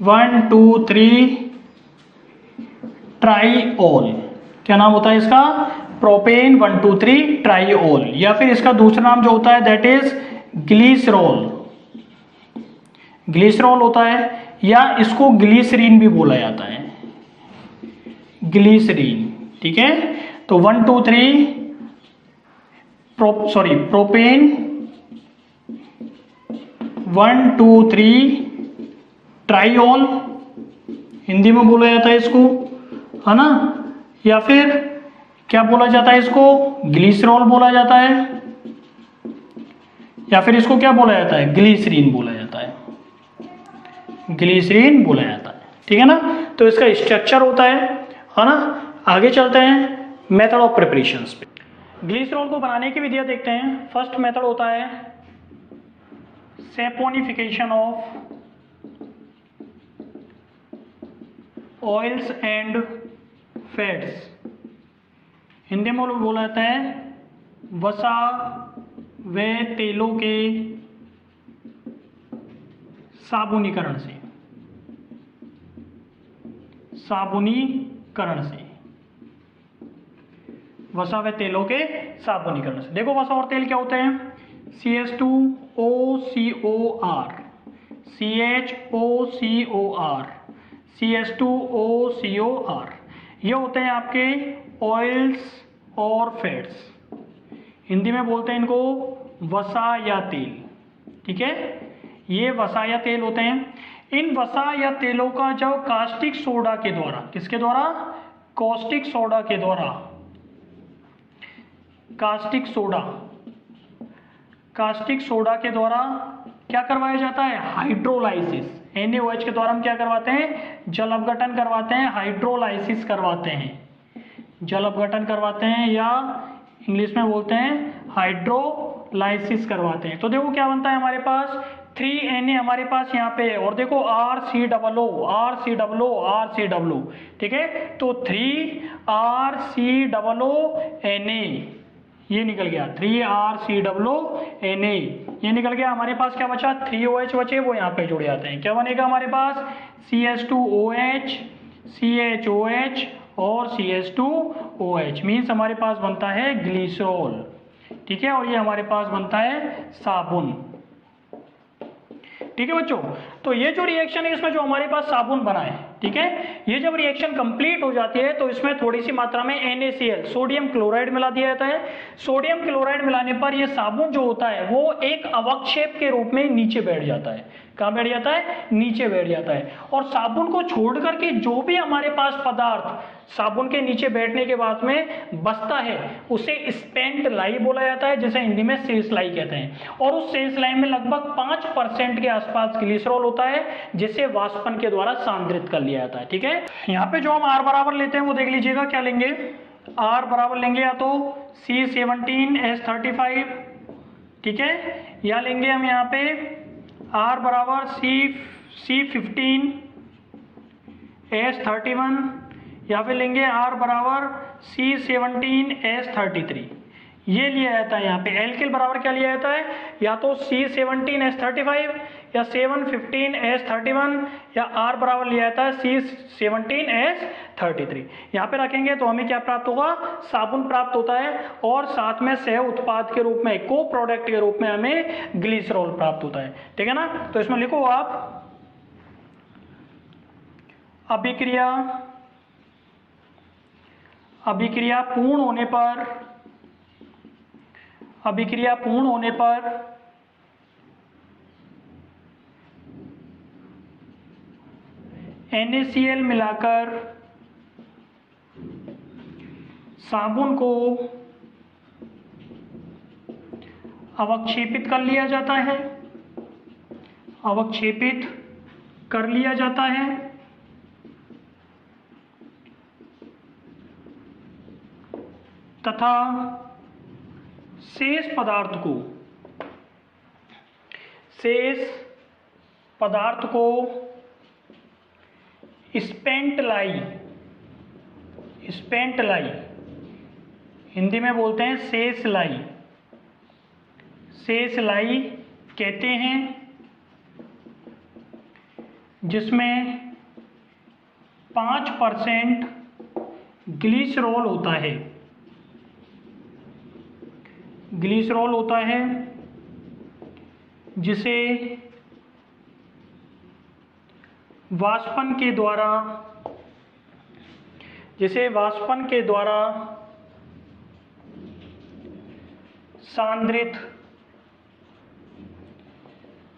1 2 3 ट्राईऑल। क्या नाम होता है इसका, प्रोपेन 1 2 3 ट्राईऑल, या फिर इसका दूसरा नाम जो होता है दैट इज ग्लिसरॉल। ग्लिसरॉल होता है या इसको ग्लिसरीन भी बोला जाता है, ग्लिसरीन। ठीक है, तो 1 2 3 प्रोपेन 1 2 3 ट्राईऑल हिंदी में बोला जाता है इसको, है ना, या फिर क्या बोला जाता है इसको, ग्लिसरॉल बोला जाता है, या फिर इसको क्या बोला जाता है, ग्लिसरीन बोला जाता है, ग्लिसरीन बोला जाता है। ठीक है ना, तो इसका स्ट्रक्चर होता है ना। आगे चलते हैं मेथड ऑफ प्रिपरेशंस पे। ग्लिसरॉल को बनाने की विधियां देखते हैं। फर्स्ट मेथड होता है saponification of oils and fats, Hindi में बोला जाता है वसा व तेलों के साबुनीकरण से, साबुनीकरण से, वसा व तेलों के साबुनीकरण से। देखो वसा और तेल क्या होते हैं, CH2OCOR CHOCOR CH2OCOR, ये होते हैं आपके ऑयल्स और फैट्स, हिंदी में बोलते हैं इनको वसा या तेल। ठीक है, ये वसा या तेल होते हैं। इन वसा या तेलों का जब कास्टिक सोडा के द्वारा, किसके द्वारा, कॉस्टिक सोडा के द्वारा, कास्टिक सोडा के द्वारा क्या करवाया जाता है, हाइड्रोलाइसिस। NaOH के द्वारा हम क्या करवाते हैं, जल अपघटन करवाते हैं, हाइड्रोलाइसिस करवाते हैं, जल अपघटन करवाते हैं, या इंग्लिश में बोलते हैं हाइड्रोलाइसिस करवाते हैं। तो देखो क्या बनता है हमारे पास, 3Na हमारे पास यहाँ पे, और देखो RCOO। ठीक है, तो 3RCOONA ये निकल गया, 3RCOONA ये निकल गया। हमारे पास क्या बचा, 3OH बचे, वो यहाँ पे जुड़ जाते हैं। क्या बनेगा हमारे पास, CH2OH CHOH और CH2OH मीन्स हमारे पास बनता है ग्लिसरॉल। ठीक है, और ये हमारे पास बनता है साबुन। ठीक है बच्चों, तो ये जो रिएक्शन है इसमें जो हमारे पास साबुन बना है, ठीक है, ये जब रिएक्शन कंप्लीट हो जाती है तो इसमें थोड़ी सी मात्रा में NaCl सोडियम क्लोराइड मिला दिया जाता है। सोडियम क्लोराइड मिलाने पर ये साबुन जो होता है वो एक अवक्षेप के रूप में नीचे बैठ जाता है। कहाँ बैठ जाता है, नीचे बैठ जाता है। और साबुन को छोड़ करके जो भी हमारे पास पदार्थ साबुन के नीचे बैठने के बाद में बचता है उसे स्पेंट लाई बोला जाता है, जिसे हिंदी में शेष लाई कहते हैं। और उस शेष लाई में लगभग 5% के आसपास ग्लिसरॉल होता है, जिसे वाष्पन के द्वारा सांद्रित कर लिया जाता है। ठीक है, यहाँ पे जो हम R बराबर लेते हैं वो देख लीजिएगा, क्या लेंगे, R बराबर लेंगे या तो C17H35, ठीक है, या लेंगे हम यहाँ पे R बराबर C15H31, या फिर लेंगे R बराबर C17H33। ये लिया जाता है यहाँ पे। एल्किल बराबर क्या लिया जाता है, या तो C17H35 या 715S31 या R बराबर लिया जाता है C17S33। यहाँ पे रखेंगे तो हमें क्या प्राप्त होगा, साबुन प्राप्त होता है और साथ में सह उत्पाद के रूप में, को प्रोडक्ट के रूप में हमें ग्लिसरॉल प्राप्त होता है। ठीक है ना, तो इसमें लिखो आप अभिक्रिया पूर्ण होने पर NaCl मिलाकर साबुन को अवक्षेपित कर लिया जाता है तथा शेष पदार्थ को स्पेंट लाई, हिंदी में बोलते हैं शेष लाई कहते हैं, जिसमें 5% ग्लिसरॉल होता है, जिसे वाष्पन के द्वारा सांद्रित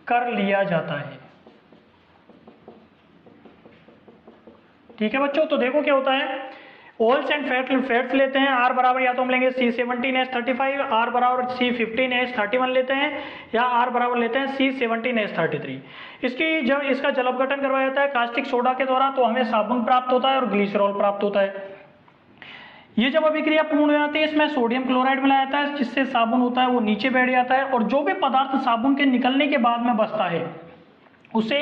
कर लिया जाता है। ठीक है बच्चों, तो देखो क्या होता है, ऑयल्स एंड फैट्स लेते हैं, R बराबर या तो हम लेंगे C17H35, R बराबर C15H31 लेते हैं, या R बराबर लेते हैं C17H33। इसका जल अपघटन करवाया जाता है कास्टिक सोडा के द्वारा, तो हमें साबुन प्राप्त होता है और ग्लिसरॉल प्राप्त होता है। ये जब अभिक्रिया पूर्ण हो जाती है, इसमें सोडियम क्लोराइड मिलाया जाता है, जिससे साबुन होता है वो नीचे बैठ जाता है, और जो भी पदार्थ साबुन के निकलने के बाद में बचता है उसे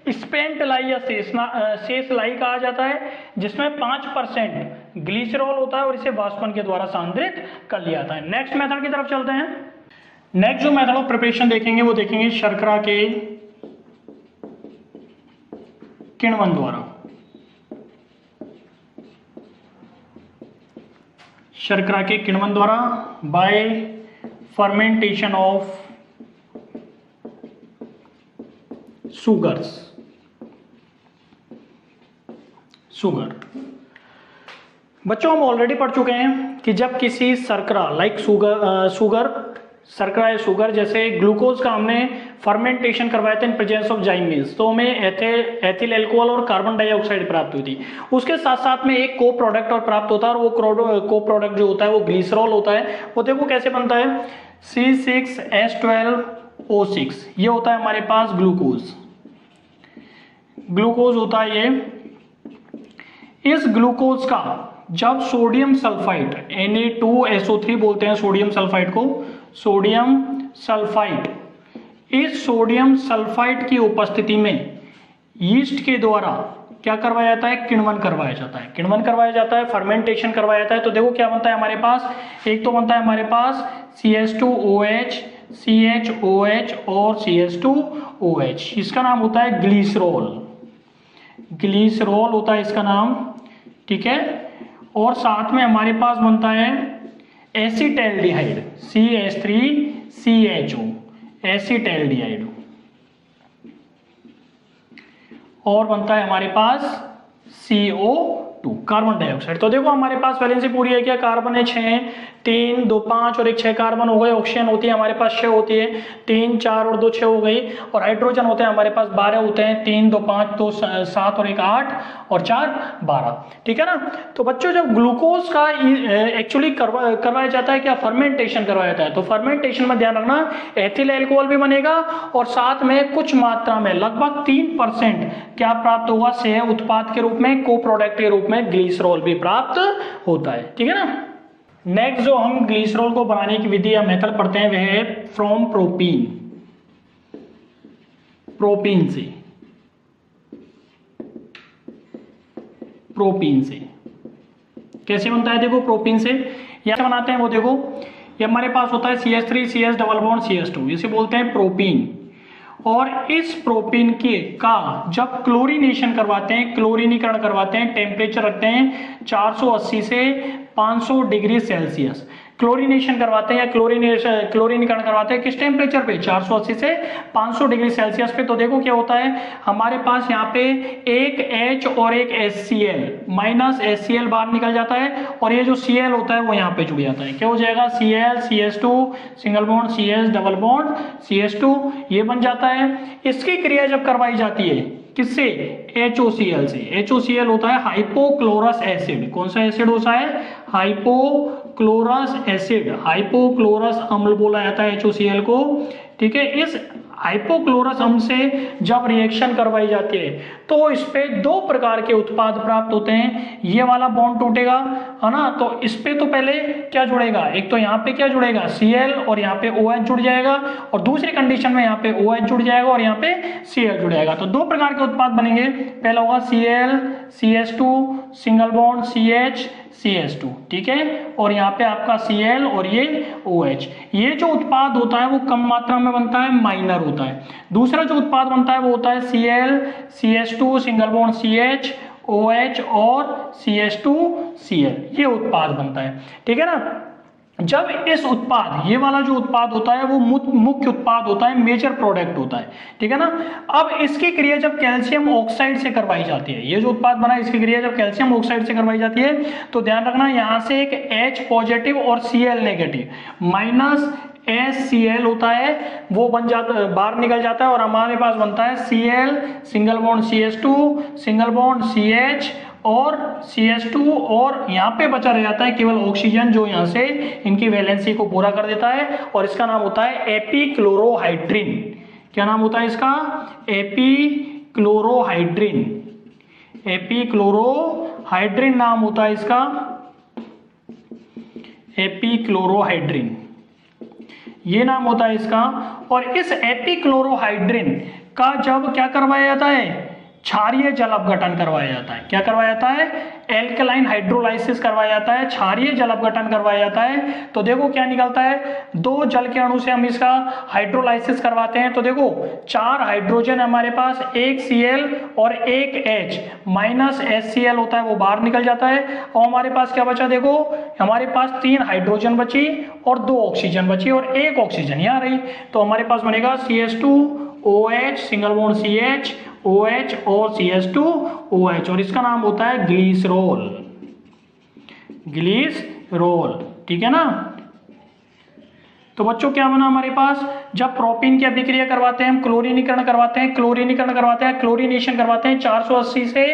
स्पेंट लाई या शेष लाई कहा जाता है, जिसमें 5% ग्लिसरॉल होता है और इसे वाष्पन के द्वारा सांद्रित कर लिया जाता है। नेक्स्ट मेथड की तरफ चलते हैं। नेक्स्ट जो मेथड ऑफ प्रिपरेशन देखेंगे वो देखेंगे शर्करा के किण्वन द्वारा। शर्करा के किण्वन द्वारा बाय फर्मेंटेशन ऑफ शुगर। बच्चों हम ऑलरेडी पढ़ चुके हैं कि जब किसी शर्करा लाइक शुगर जैसे ग्लूकोज का हमने फर्मेंटेशन करवाया था इन प्रेजेंस ऑफ जाइमीन्स, तो हमें एथिल अल्कोहल और कार्बन डाइऑक्साइड प्राप्त हुई थी। उसके साथ साथ में एक को प्रोडक्ट और प्राप्त होता है, और वो को प्रोडक्ट जो होता है वो ग्लिसरॉल होता है। वो देखो कैसे बनता है, C6H12O6, ये होता है हमारे पास ग्लूकोज होता है ये। इस ग्लूकोज का जब सोडियम सल्फाइड Na2SO3 बोलते हैं सोडियम सल्फाइड को, इस सोडियम सल्फाइड की उपस्थिति में यीस्ट के द्वारा क्या करवाया जाता है, किण्वन करवाया जाता है, फर्मेंटेशन करवाया जाता है। तो देखो क्या बनता है हमारे पास, एक तो बनता है हमारे पास CH2OH, CHOH और CH2OH, इसका नाम होता है ग्लिसरॉल होता है इसका नाम, ठीक है। और साथ में हमारे पास बनता है एसिटैल्डिहाइड CH3CHO, एसिटैल्डिहाइड, और बनता है हमारे पास CO2, कार्बन डाइऑक्साइड। तो देखो हमारे पास वैलेंसी पूरी है क्या, कार्बन है 6, 3 2 5 और 1 6 कार्बन हो गए, ऑक्सीजन होती है हमारे पास 6 होती है, 3 4 और 2 6 हो गई, और हाइड्रोजन होते हैं हमारे पास 12 होते हैं, 3 2 5 2 7 और 1 8 और 4 12, ठीक है ना। तो बच्चों जब ग्लूकोज का एक्चुअली करवाया जाता है क्या, फर्मेंटेशन करवाया जाता है, तो फर्मेंटेशन में ध्यान रखना एथिल अल्कोहल भी बनेगा और साथ में कुछ मात्रा में लगभग 3% क्या प्राप्त होगा, सह उत्पाद के रूप में, को प्रोडक्ट के रूप में ग्लिसरॉल भी प्राप्त होता है, ठीक है ना। नेक्स्ट जो हम ग्लिसरॉल को बनाने की विधि या मेथड पढ़ते हैं वह है फ्रॉम प्रोपीन से कैसे बनता है, देखो प्रोपीन से यहां बनाते हैं, वो देखो ये हमारे पास होता है CH3 CH double bond CH2, इसे बोलते हैं प्रोपीन। और इस प्रोपीन के का जब क्लोरीनेशन करवाते हैं, क्लोरीनीकरण करवाते हैं, टेम्परेचर रखते हैं 480 से 500 डिग्री सेल्सियस, क्लोरीनेशन करवाते हैं या क्लोरीनीकरण करवाते हैं किस टेम्परेचर पे, 480 से 500 डिग्री सेल्सियस पे। तो देखो क्या होता है, हमारे पास यहाँ पे एक H और एक HCl माइनस HCl बाहर निकल जाता है और ये जो Cl होता है वो यहाँ पे जुड़ जाता है। क्या हो जाएगा, Cl CH2 single bond CH double bond CH2 ये बन जाता है। इसकी क्रिया जब करवाई जाती है किससे, HOCl से। HOCl होता है हाइपोक्लोरस एसिड। कौन सा एसिड होता है, हाइपोक्लोरस एसिड, हाइपोक्लोरस अम्ल बोला जाता है HOCl को, ठीक है। इस हाइपोक्लोरस अम्ल से जब रिएक्शन करवाई जाती है तो इस पे दो प्रकार के उत्पाद प्राप्त होते हैं। ये वाला बॉन्ड टूटेगा, है ना, तो इस पे तो पहले क्या जुड़ेगा, एक तो यहाँ पे क्या जुड़ेगा Cl और यहाँ पे OH जुड़ जाएगा, और दूसरी कंडीशन में यहाँ पे OH जुड़ जाएगा और यहाँ पे Cl जुड़ जाएगा। तो दो प्रकार के उत्पाद बनेंगे, पहला होगा Cl CH2 single bond CH CH2, ठीक है, और यहाँ पे आपका Cl और ये OH। ये जो उत्पाद होता है वो कम मात्रा में बनता है, माइनर होता है। दूसरा जो उत्पाद बनता है वो होता है Cl CH2 single bond CH OH और CH2Cl, ये उत्पाद बनता है, ठीक है ना। जब इस उत्पाद, ये वाला जो उत्पाद होता है वो मुख्य उत्पाद होता है, मेजर प्रोडक्ट होता है, ठीक है ना। अब इसकी क्रिया जब कैल्शियम ऑक्साइड से करवाई जाती है, ये जो उत्पाद बना है इसकी क्रिया जब कैल्शियम ऑक्साइड से करवाई जाती है तो ध्यान रखना यहाँ से एक H पॉजिटिव और Cl नेगेटिव माइनस HCl होता है वो बन जाता, बाहर निकल जाता है और हमारे पास बनता है Cl single bond CH2 single bond CH और CH2, और यहाँ पे बचा रह जाता है केवल ऑक्सीजन जो यहाँ से इनकी वैलेंसी को पूरा कर देता है, और इसका नाम होता है एपीक्लोरोहाइड्रिन। क्या नाम होता है इसका, एपीक्लोरोहाइड्रिन। एपीक्लोरोहाइड्रिन नाम होता है इसका, एपीक्लोरोहाइड्रिन ये नाम होता है इसका। और इस एपीक्लोरोहाइड्रिन का जब क्या करवाया जाता है, क्षारीय जल अपघटन करवाया जाता है। क्या करवाया जाता है, एल्कलाइन हाइड्रोलाइसिस करवाया जाता है, क्षारीय जल अपघटन करवाया जाता है। तो देखो क्या निकलता है, दो जल के अणु से हम इसका हाइड्रोलाइसिस करवाते हैं तो देखो 4 हाइड्रोजन हमारे पास, एक Cl और एक H माइनस HCl होता है वो बाहर निकल जाता है, और हमारे पास क्या बचा, देखो हमारे पास 3 हाइड्रोजन बची और 2 ऑक्सीजन बची और 1 ऑक्सीजन यहाँ रही। तो हमारे पास बनेगा CH2 OH single bond CH OH और CH2 OH, और इसका नाम होता है ग्लिसरॉल, ग्लिसरॉल, ठीक है ना। तो बच्चों क्या बना हमारे पास, जब प्रोपीन की अभिक्रिया करवाते हैं हम, क्लोरीनीकरण करवाते हैं, क्लोरीनेशन करवाते हैं 480 से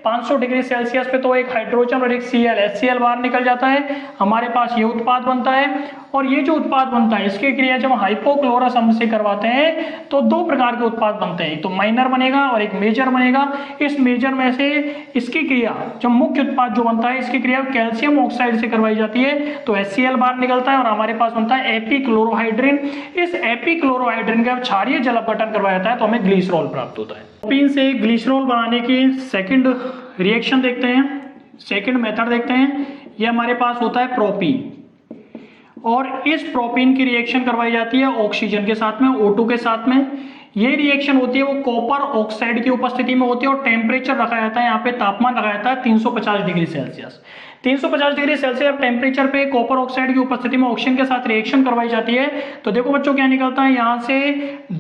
500 डिग्री सेल्सियस पे, तो एक हाइड्रोजन और एक Cl HCl बाहर निकल जाता है, हमारे पास ये उत्पाद बनता है। और ये जो उत्पाद बनता है इसकी क्रिया जब हाइपोक्लोरस अम्ल से करवाते हैं तो दो प्रकार के उत्पाद बनते हैं, एक तो माइनर बनेगा और एक मेजर बनेगा। इस मेजर में से इसकी क्रिया जो मुख्य उत्पाद जो बनता है इसकी क्रिया कैल्शियम ऑक्साइड से करवाई जाती है तो HCl बाहर निकलता है और हमारे पास बनता है एपीक्लोरोहाइड्रिन। इस एपीक्लोरोहाइड्रिन का क्षारीय जल अपघटन करवाया जाता है तो हमें ग्लिसरॉल प्राप्त होता है। प्रोपीन से ग्लिसरॉल बनाने की सेकंड रिएक्शन देखते हैं, सेकंड मेथड देखते हैं। ये हमारे पास होता है प्रोपीन, और इस प्रोपीन की रिएक्शन करवाई जाती है ऑक्सीजन के साथ में, O2 के साथ में। ये रिएक्शन होती है वो कॉपर ऑक्साइड की उपस्थिति में होती है, और टेम्परेचर रखा जाता है, यहाँ पे तापमान रखा जाता है 350 degree Celsius. 350 degree Celsius temperature पे कॉपर ऑक्साइड की उपस्थिति में ऑक्सीजन के साथ रिएक्शन करवाई जाती है। तो देखो बच्चों क्या निकलता है, यहाँ से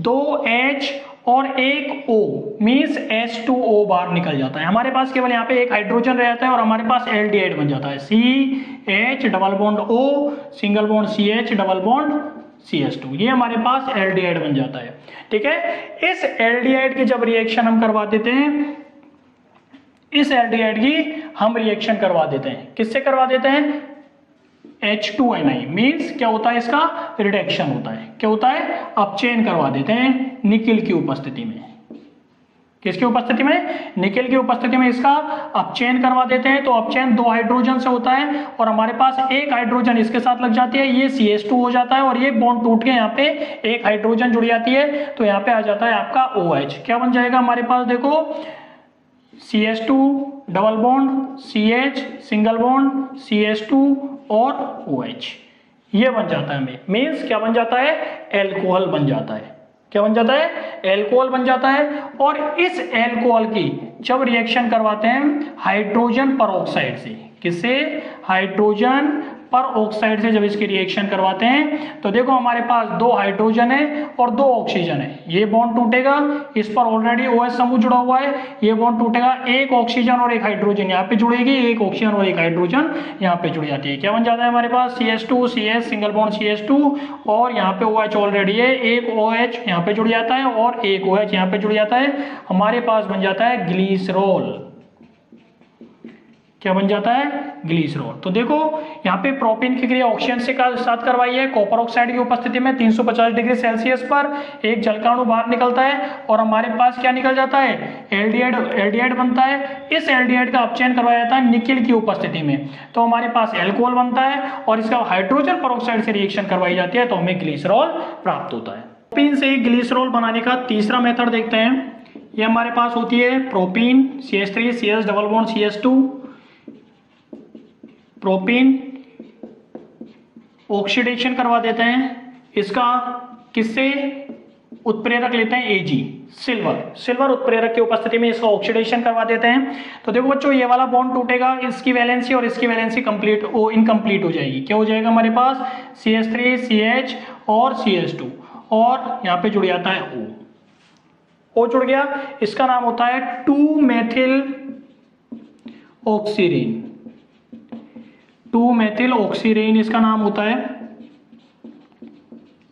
2H और एक O मीन्स H2O बाहर निकल जाता है। हमारे पास केवल यहाँ पे एक हाइड्रोजन रह जाता है और हमारे पास एल्डिहाइड बन जाता है, CH double bond O single bond CH double bond CH2, ये हमारे पास एल्डिहाइड बन जाता है, ठीक है। इस एल्डिहाइड की जब रिएक्शन हम करवा देते हैं, इस एल्डिहाइड की हम रिएक्शन करवा देते हैं, किससे करवा देते हैं, H2Ni मीन्स क्या होता है, इसका रिडक्शन होता है, क्या होता है, अपचयन करवा देते हैं निकेल की उपस्थिति में। किसकी उपस्थिति में, निकेल की उपस्थिति में इसका अपचयन करवा देते हैं। तो अपचयन 2 हाइड्रोजन से होता है और हमारे पास एक हाइड्रोजन इसके साथ लग जाती है, ये CH2 हो जाता है और ये बॉन्ड टूट के यहाँ पे एक हाइड्रोजन जुड़ जाती है तो यहाँ पे आ जाता है आपका OH। क्या बन जाएगा हमारे पास, देखो CH2 double bond CH single bond CH2 और OH, ये बन जाता है हमें, मीन्स क्या बन जाता है, एल्कोहल बन जाता है, क्या बन जाता है, एल्कोहल बन जाता है। और इस एल्कोहल की जब रिएक्शन करवाते हैं हाइड्रोजन परऑक्साइड से, किससे, हाइड्रोजन पर ऑक्साइड से जब इसकी रिएक्शन करवाते हैं तो देखो हमारे पास 2 हाइड्रोजन है और 2 ऑक्सीजन है, ये बॉन्ड टूटेगा, इस पर ऑलरेडी OH समूह जुड़ा हुआ है, ये बॉन्ड टूटेगा, एक ऑक्सीजन और एक हाइड्रोजन यहाँ पे जुड़ेगी, एक ऑक्सीजन और एक हाइड्रोजन यहाँ पे जुड़ जाती है। क्या बन जाता है हमारे पास, CH2 CH single bond CH2 और यहाँ पे OH ऑलरेडी है, एक OH यहाँ पे जुड़ जाता है और एक OH यहाँ पे जुड़ जाता है, हमारे पास बन जाता है ग्लिसरॉल। क्या बन जाता है, ग्लिसरॉल। तो देखो यहाँ पे प्रोपीन की क्रिया ऑक्सीजन से साथ करवाई है कॉपर ऑक्साइड की उपस्थिति में 350 डिग्री सेल्सियस पर, एक जलकाणु बाहर निकलता है और हमारे पास क्या निकल जाता है, एल्डिहाइड बनता है। इस एल्डिहाइड का अपचयन करवाया जाता है निकेल की उपस्थिति में, तो हमारे पास एल्कोहल बनता है और इसका हाइड्रोजन परऑक्साइड से रिएक्शन करवाई जाती है तो हमें ग्लिसरॉल प्राप्त होता है। प्रोपीन से ग्लिसरॉल बनाने का तीसरा मेथड देखते हैं। ये हमारे पास होती है propene CH3 CH double bond CH2, propene oxidation करवा देते हैं, इसका किससे उत्प्रेरक लेते हैं Ag, सिल्वर उत्प्रेरक की उपस्थिति में इसका ऑक्सीडेशन करवा देते हैं। तो देखो बच्चों ये वाला बॉन्ड टूटेगा, इसकी वैलेंसी और इसकी वैलेंसी इनकम्प्लीट हो जाएगी। क्या हो जाएगा हमारे पास, CH3 CH और CH2 और यहाँ पे जुड़ जाता है O जुड़ गया, इसका नाम होता है 2-मेथिल ऑक्सीरेन, 2-मेथिल ऑक्सीरेन इसका नाम होता है,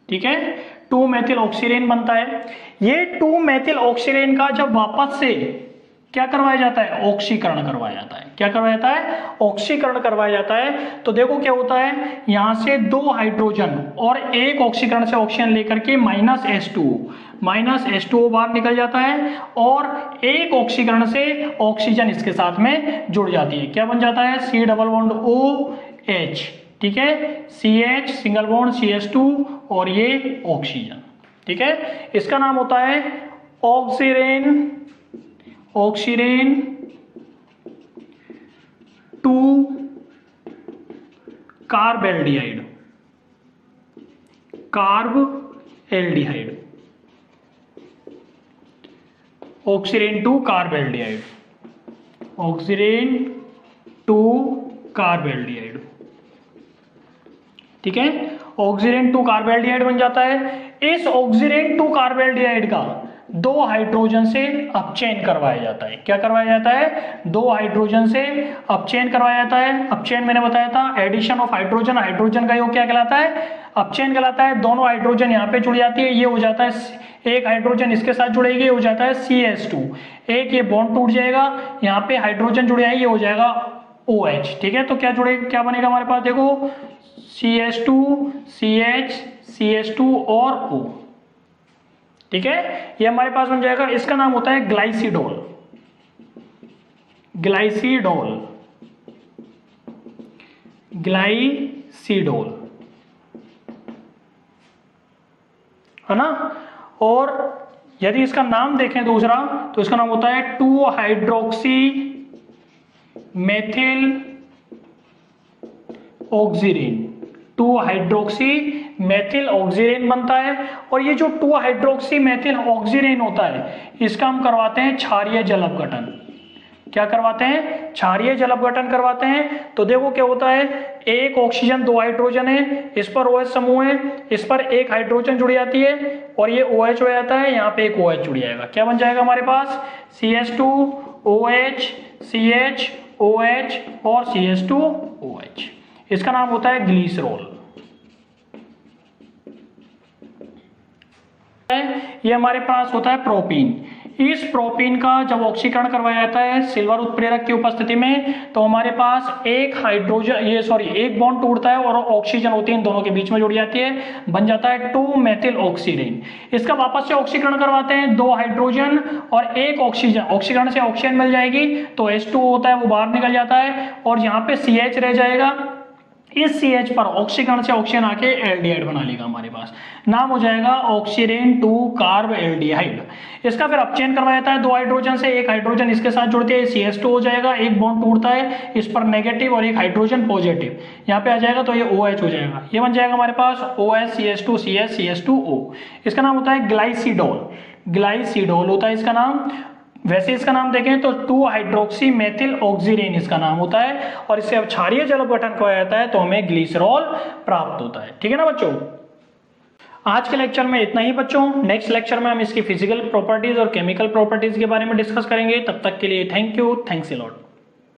ठीक है, 2-मेथिल ऑक्सीरेन बनता है। ये 2-मेथिल ऑक्सीरेन का जब वापस से क्या करवाया जाता है, ऑक्सीकरण करवाया जाता है। क्या करवाया जाता है, ऑक्सीकरण करवाया जाता है। तो देखो क्या होता है, यहां से 2 हाइड्रोजन और एक ऑक्सीकरण से ऑक्सीजन लेकर के -H2O बाहर निकल जाता है और एक ऑक्सीकरण से ऑक्सीजन इसके साथ में जुड़ जाती है। क्या बन जाता है, C डबल बॉन्ड OH, ठीक है, CH सिंगल बॉन्ड CH2 और ये ऑक्सीजन, ठीक है, इसका नाम होता है ऑक्सीरेन 2 कार्बेल्डिहाइड, ऑक्सीरेन 2 कार्बेल्डिहाइड, ठीक है, ऑक्सीरेन 2 कार्बेल्डिहाइड बन जाता है। इस ऑक्सीरेन 2 कार्बेल्डिहाइड का 2 हाइड्रोजन से अपचयन करवाया जाता है। क्या करवाया जाता है, 2 हाइड्रोजन से अपचयन करवाया जाता है। अपचयन मैंने बताया था, एडिशन ऑफ हाइड्रोजन, हाइड्रोजन का योग क्या कहलाता है, अपचयन कहलाता है। दोनों हाइड्रोजन यहाँ पे जुड़ जाती है, ये हो जाता है, एक हाइड्रोजन इसके साथ जुड़ेगी, हो जाता है CH2, एक ये बॉन्ड टूट जाएगा, यहाँ पे हाइड्रोजन जुड़ जाएगी, ये हो जाएगा OH, ठीक है। तो क्या जुड़ेगा, क्या बनेगा हमारे पास, देखो CH2 CH CH2 और O, ठीक है, ये हमारे पास बन जाएगा। इसका नाम होता है ग्लाइसिडोल, है ना। और यदि इसका नाम देखें दूसरा तो इसका नाम होता है 2-हाइड्रोक्सी मेथिल ऑक्सीरेन, 2-हाइड्रोक्सी मेथिल ऑक्सीरेन बनता है। और ये जो 2-हाइड्रोक्सी मेथिल ऑक्सीरेन होता है इसका हम करवाते हैं क्षारीय जल अपघटन। क्या करवाते हैं, क्षारीय जल अपघटन करवाते हैं। तो देखो क्या होता है, एक ऑक्सीजन 2 हाइड्रोजन है, इस पर OH समूह है, इस पर एक हाइड्रोजन जुड़ जाती है और ये OH हो जाता है, यहाँ पे एक OH जुड़ जाएगा। क्या बन जाएगा हमारे पास, CH2 OH CH OH और CH2 OH, इसका नाम होता है ग्लिसरॉल। ये हमारे पास होता है प्रोपीन। इस प्रोपीन का जब ऑक्सीकरण करवाया जाता है सिल्वर उत्प्रेरक की उपस्थिति में तो हमारे पास एक बॉन्ड टूटता है और ऑक्सीजन होती है इन दोनों के बीच में जुड़ जाती है, बन जाता है 2-मेथिल ऑक्सीरेन। इसका वापस से ऑक्सीकरण करवाते हैं, 2 हाइड्रोजन और एक ऑक्सीजन, ऑक्सीकरण से ऑक्सीजन मिल जाएगी तो H2 होता है वो बाहर निकल जाता है और यहाँ पे CH रह जाएगा, इस CH पर ऑक्सीकरण से ऑक्सीजन आके एल्डिहाइड बना लेगा हमारे पास, नाम हो जाएगा ऑक्सीडेन 2 कार्ब एल्डिहाइड। इसका फिर अपचयन करवाया जाता है 2 हाइड्रोजन से, एक हाइड्रोजन इसके साथ जुड़ते हैं CH2 हो जाएगा, एक बॉन्ड टूटता है इस पर नेगेटिव और एक हाइड्रोजन पॉजिटिव यहाँ पे आ जाएगा तो ये OH हो जाएगा, ये बन जाएगा हमारे पास OH CH2 CH CH2O। इसका नाम होता है ग्लाइसिडोल, ग्लाइसिडोल होता है इसका नाम। वैसे इसका नाम देखें तो 2 हाइड्रोक्सी मेथिल ऑक्सीडेन इसका नाम होता है, और इससे अब क्षारीय जल अपघटन करवाया जाता है तो हमें ग्लिसरॉल प्राप्त होता है। ठीक है ना बच्चों, आज के लेक्चर में इतना ही बच्चों। नेक्स्ट लेक्चर में हम इसकी फिजिकल प्रॉपर्टीज और केमिकल प्रॉपर्टीज के बारे में डिस्कस करेंगे। तब तक के लिए thank you, thanks a lot.